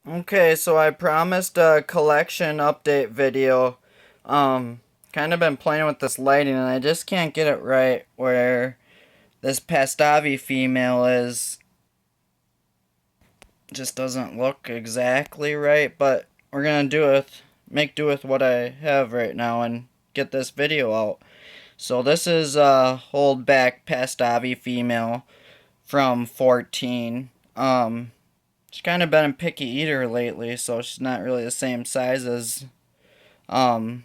Okay, so I promised a collection update video. Kind of been playing with this lighting and I just can't get it right where this Pastavi female is. Just doesn't look exactly right, but we're gonna make do with what I have right now and get this video out. So this is a holdback Pastavi female from 14. She's kind of been a picky eater lately, so she's not really the same size as um,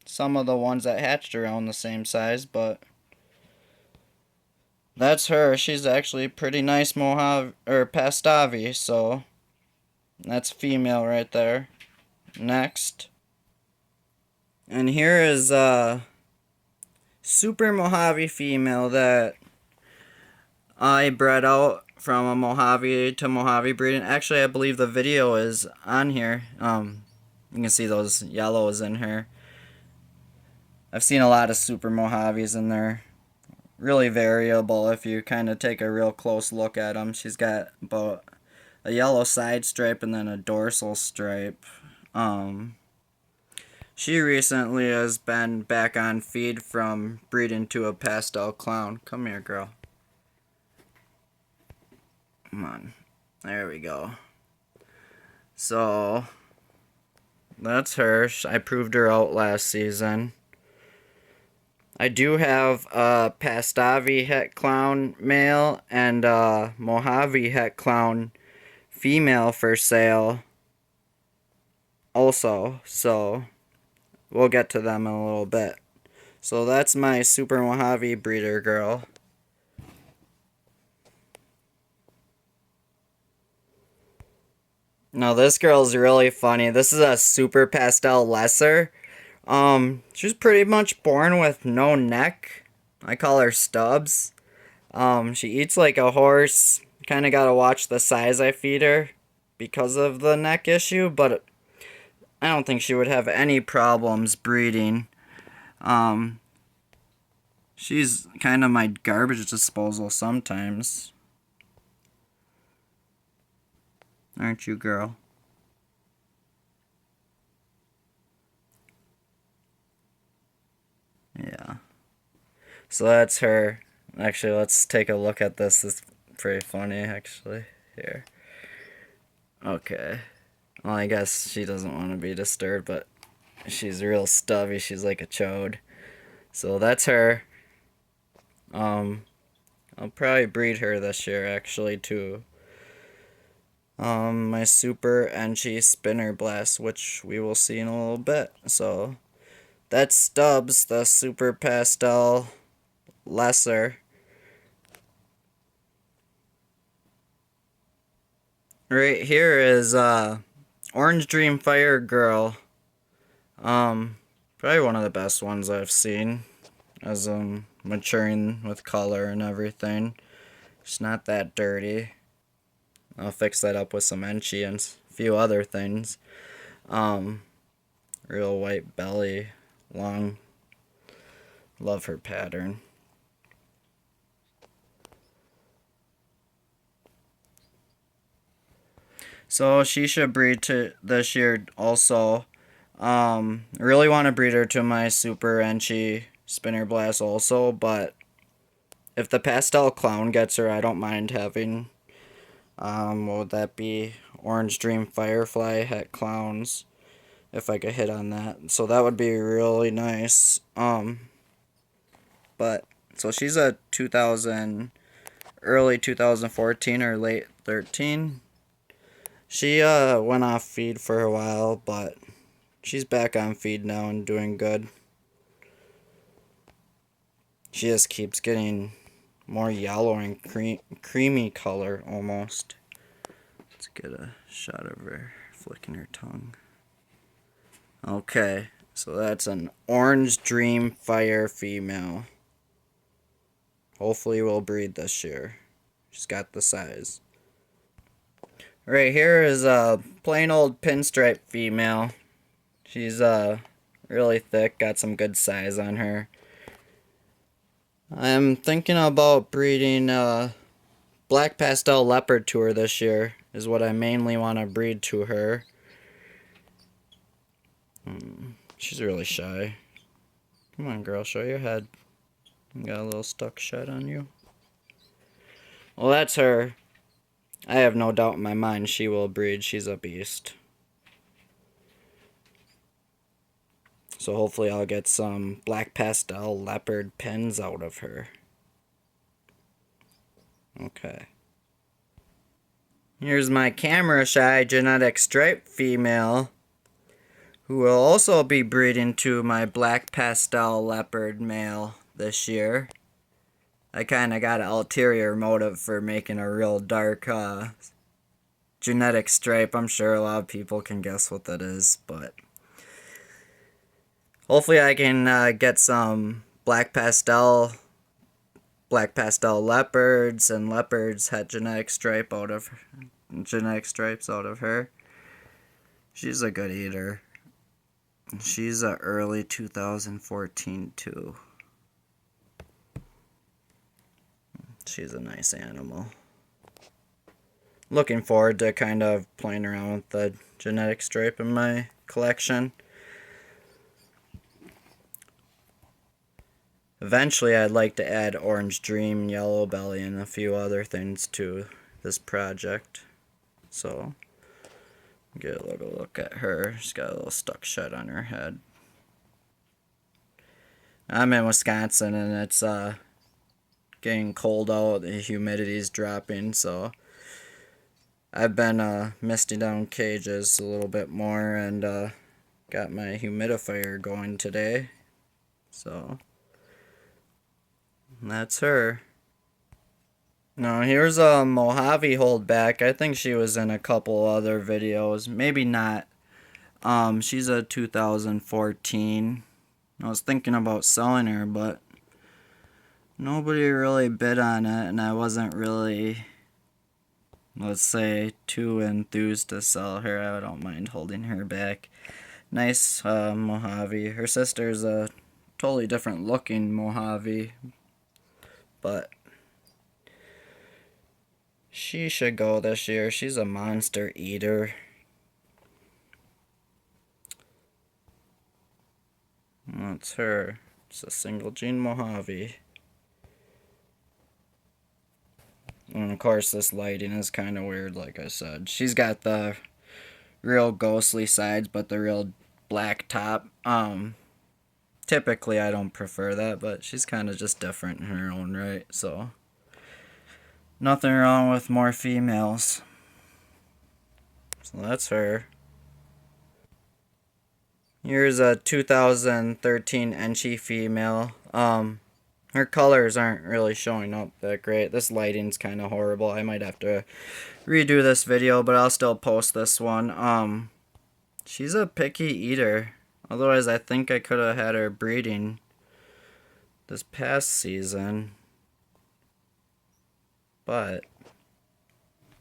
some of the ones that hatched around the same size, but that's her. She's actually pretty nice Mojave or Pastavi, so that's female right there. Next. And here is a super Mojave female that I bred out from a Mojave to Mojave breeding. Actually, I believe the video is on here. You can see those yellows in her. I've seen a lot of super Mojaves and they're really variable if you kind of take a real close look at them. She's got about a yellow side stripe and then a dorsal stripe. She recently has been back on feed from breeding to a pastel clown. Come here, girl. Come on. There we go. So, that's her. I proved her out last season. I do have a Pastavi het clown male and a Mojave het clown female for sale also, so we'll get to them in a little bit. So that's my super Mojave breeder girl. Now this girl's really funny. This is a super pastel lesser. She was pretty much born with no neck. I call her Stubbs. She eats like a horse. Kind of gotta watch the size I feed her because of the neck issue, but I don't think she would have any problems breeding. She's kind of my garbage disposal sometimes. Aren't you, girl? Yeah. So that's her. Actually, let's take a look at this. It's pretty funny, actually. Here. Okay. Well, I guess she doesn't want to be disturbed, but she's real stubby. She's like a chode. So that's her. I'll probably breed her this year, actually, too. My super Enchi spinner blast, which we will see in a little bit. So that's Stubbs, the super pastel lesser. Right here is Orange Dream Fire Girl. Probably one of the best ones I've seen as maturing with color and everything. It's not that dirty. I'll fix that up with some Enchi and a few other things. Real white belly, long. Love her pattern. So she should breed to this year also. Really want to breed her to my super Enchi spinner blast also, but if the pastel clown gets her, I don't mind having what would that be? Orange Dream Firefly het clowns. If I could hit on that. So that would be really nice. But so she's a 2000 early 2014 or late 13. She went off feed for a while, but she's back on feed now and doing good. She just keeps getting more yellow and creamy color almost. Let's get a shot of her flicking her tongue. Okay, so that's an Orange Dream Fire female. Hopefully we'll breed this year. She's got the size. Right here is a plain old pinstripe female. She's really thick, got some good size on her. I'm thinking about breeding Black Pastel Leopard to her this year. is what I mainly want to breed to her. She's really shy. Come on, girl, show your head. You got a little stuck shut on you. Well, that's her. I have no doubt in my mind she will breed. She's a beast. So hopefully I'll get some black pastel leopard pins out of her. Okay. Here's my camera shy genetic stripe female, who will also be breeding to my black pastel leopard male this year. I kind of got an ulterior motive for making a real dark genetic stripe. I'm sure a lot of people can guess what that is, but hopefully I can get some black pastel leopards and leopards had genetic stripes out of her. She's a good eater. She's a early 2014 too. She's a nice animal. Looking forward to kind of playing around with the genetic stripe in my collection. Eventually I'd like to add Orange Dream, Yellow Belly, and a few other things to this project. So, get a little look at her. She's got a little stuck shut on her head. I'm in Wisconsin and it's getting cold out. The humidity's dropping, so I've been misting down cages a little bit more and got my humidifier going today. So that's her. Now here's a Mojave holdback. I think she was in a couple other videos. Maybe not. She's a 2014. I was thinking about selling her, but nobody really bid on it, and I wasn't really, let's say, too enthused to sell her. I don't mind holding her back. Nice Mojave. Her sister's a totally different looking Mojave, but she should go this year. She's a monster eater. That's her. It's a single gene Mojave. And of course this lighting is kind of weird, like I said. She's got the real ghostly sides, but the real black top. Typically I don't prefer that, but she's kind of just different in her own right, so nothing wrong with more females. So that's her. Here's a 2013 Enchi female. Her colors aren't really showing up that great. This lighting's kind of horrible. I might have to redo this video, but I'll still post this one. She's a picky eater. Otherwise, I think I could have had her breeding this past season. But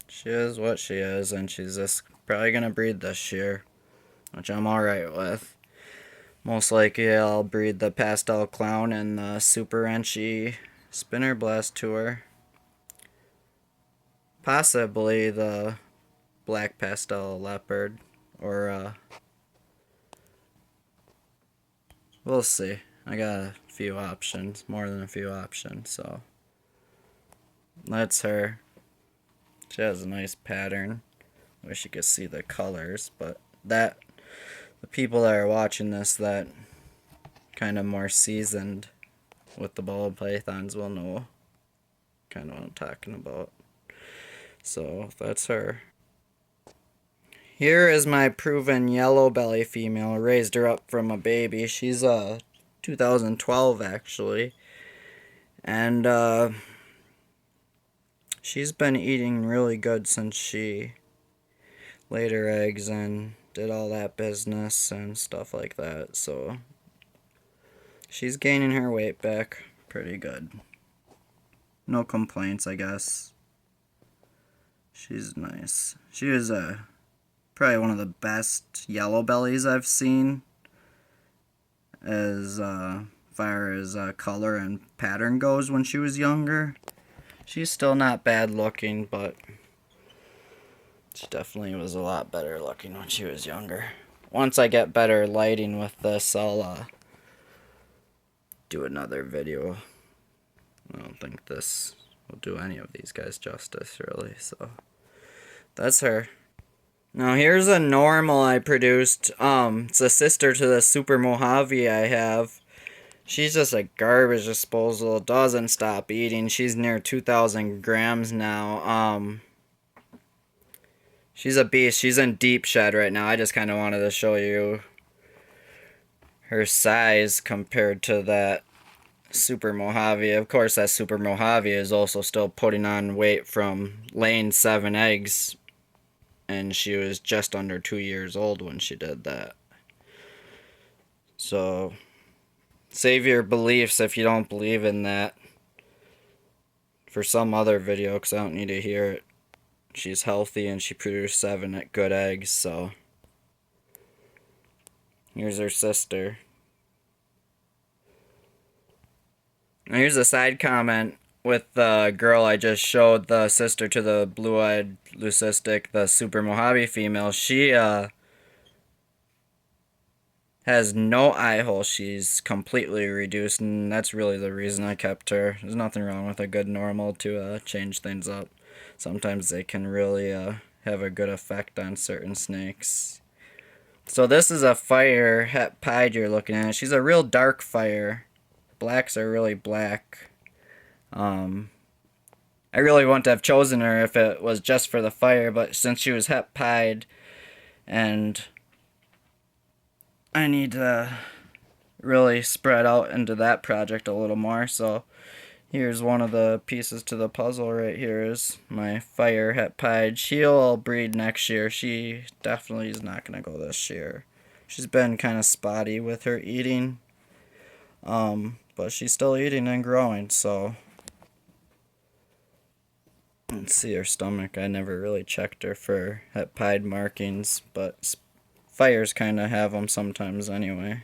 she is what she is, and she's just probably going to breed this year, which I'm alright with. Most likely I'll breed the Pastel Clown and the Super Enchi Spinner Blast Tour. Possibly the Black Pastel Leopard, or we'll see. I got a few options, more than a few options, so that's her. She has a nice pattern. Wish you could see the colors, but the people that are watching this that kind of more seasoned with the ball pythons will know kind of what I'm talking about. So that's her. Here is my proven yellow belly female. Raised her up from a baby. She's 2012 actually, and she's been eating really good since she laid her eggs and did all that business and stuff like that. So she's gaining her weight back pretty good. No complaints, I guess. She's nice. She is probably one of the best yellow bellies I've seen as far as color and pattern goes when she was younger. She's still not bad looking, but She definitely was a lot better looking when she was younger. Once I get better lighting with this, I'll do another video. I don't think this will do any of these guys justice, really, so that's her. Now here's a normal I produced. It's a sister to the Super Mojave I have. She's just a garbage disposal. Doesn't stop eating. She's near 2,000 grams now. She's a beast. She's in deep shed right now. I just kind of wanted to show you her size compared to that Super Mojave. Of course, that Super Mojave is also still putting on weight from laying 7 eggs. And she was just under 2 years old when she did that. So, save your beliefs if you don't believe in that for some other video, because I don't need to hear it. She's healthy and she produced 7 good eggs, so. Here's her sister. Now here's a side comment with the girl I just showed, the sister to the blue-eyed leucistic, the Super Mojave female. She has no eye hole. She's completely reduced, and that's really the reason I kept her. There's nothing wrong with a good normal to change things up. Sometimes they can really have a good effect on certain snakes. So this is a fire het pied you're looking at. She's a real dark fire. Blacks are really black. I really wouldn't have chosen her if it was just for the fire, but since she was het pied, and I need to really spread out into that project a little more, so here's one of the pieces to the puzzle right here is my fire het pied. She'll breed next year. She definitely is not going to go this year. She's been kind of spotty with her eating, but she's still eating and growing, so. Let's see her stomach. I never really checked her for het pied markings, but fires kind of have them sometimes anyway.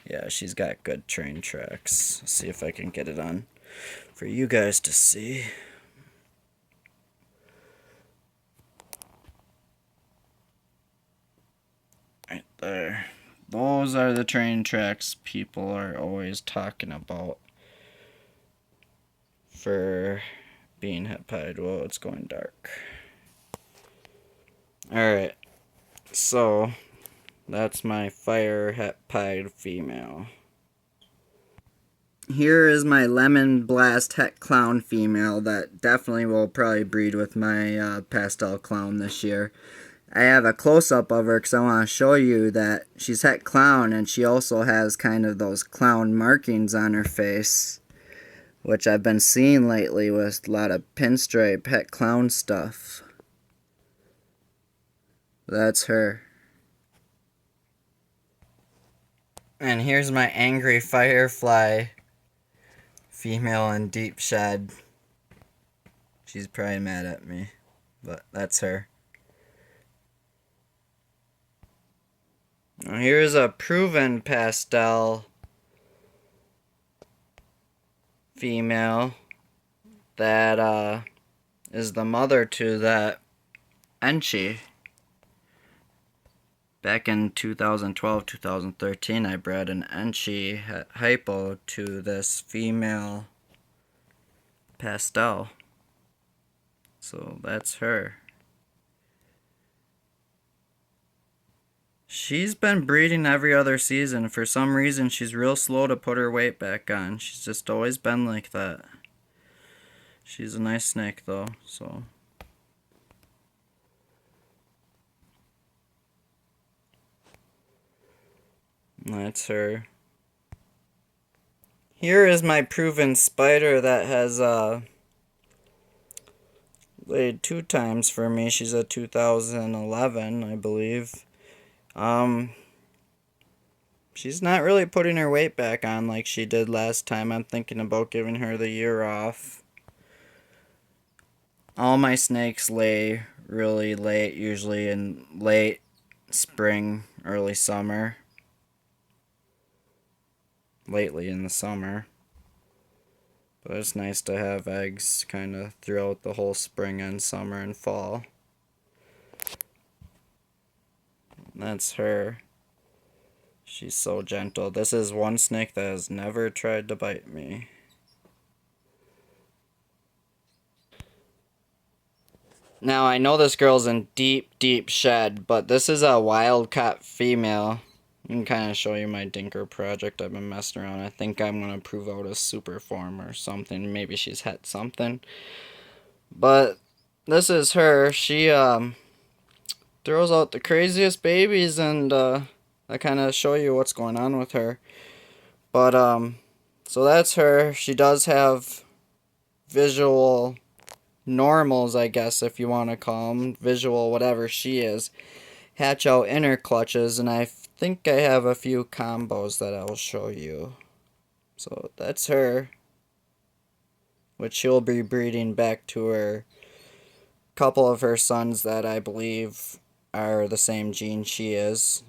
Yeah, she's got good train tracks. Let's see if I can get it on for you guys to see. Right there. Those are the train tracks people are always talking about for being het pied. Whoa, it's going dark. Alright, so that's my fire het pied female. Here is my lemon blast het clown female that definitely will probably breed with my pastel clown this year. I have a close-up of her because I want to show you that she's het clown, and she also has kind of those clown markings on her face, which I've been seeing lately with a lot of pinstripe het clown stuff. That's her. And here's my angry firefly female in deep shed. She's probably mad at me, but that's her. Now here's a proven pastel female that is the mother to that Enchi. Back in 2012, 2013, I bred an Enchi hypo to this female pastel. So that's her. She's been breeding every other season. For some reason, she's real slow to put her weight back on. She's just always been like that. She's a nice snake, though, so. That's her. Here is my proven spider that has laid 2 times for me. She's a 2011, I believe. She's not really putting her weight back on like she did last time. I'm thinking about giving her the year off. All my snakes lay really late, usually in late spring, early summer. Lately in the summer. But it's nice to have eggs kind of throughout the whole spring and summer and fall. That's her. She's so gentle. This is one snake that has never tried to bite me. Now, I know this girl's in deep, deep shed, but this is a wild-caught female. I can kind of show you my dinker project I've been messing around. I think I'm going to prove out a super form or something. Maybe she's had something. But this is her. She throws out the craziest babies, and I kind of show you what's going on with her. But so that's her. She does have visual normals, I guess, if you want to call them. Visual whatever she is. Hatch out inner clutches, and I think I have a few combos that I'll show you. So that's her, which she'll be breeding back to her couple of her sons that I believe are the same gene she is.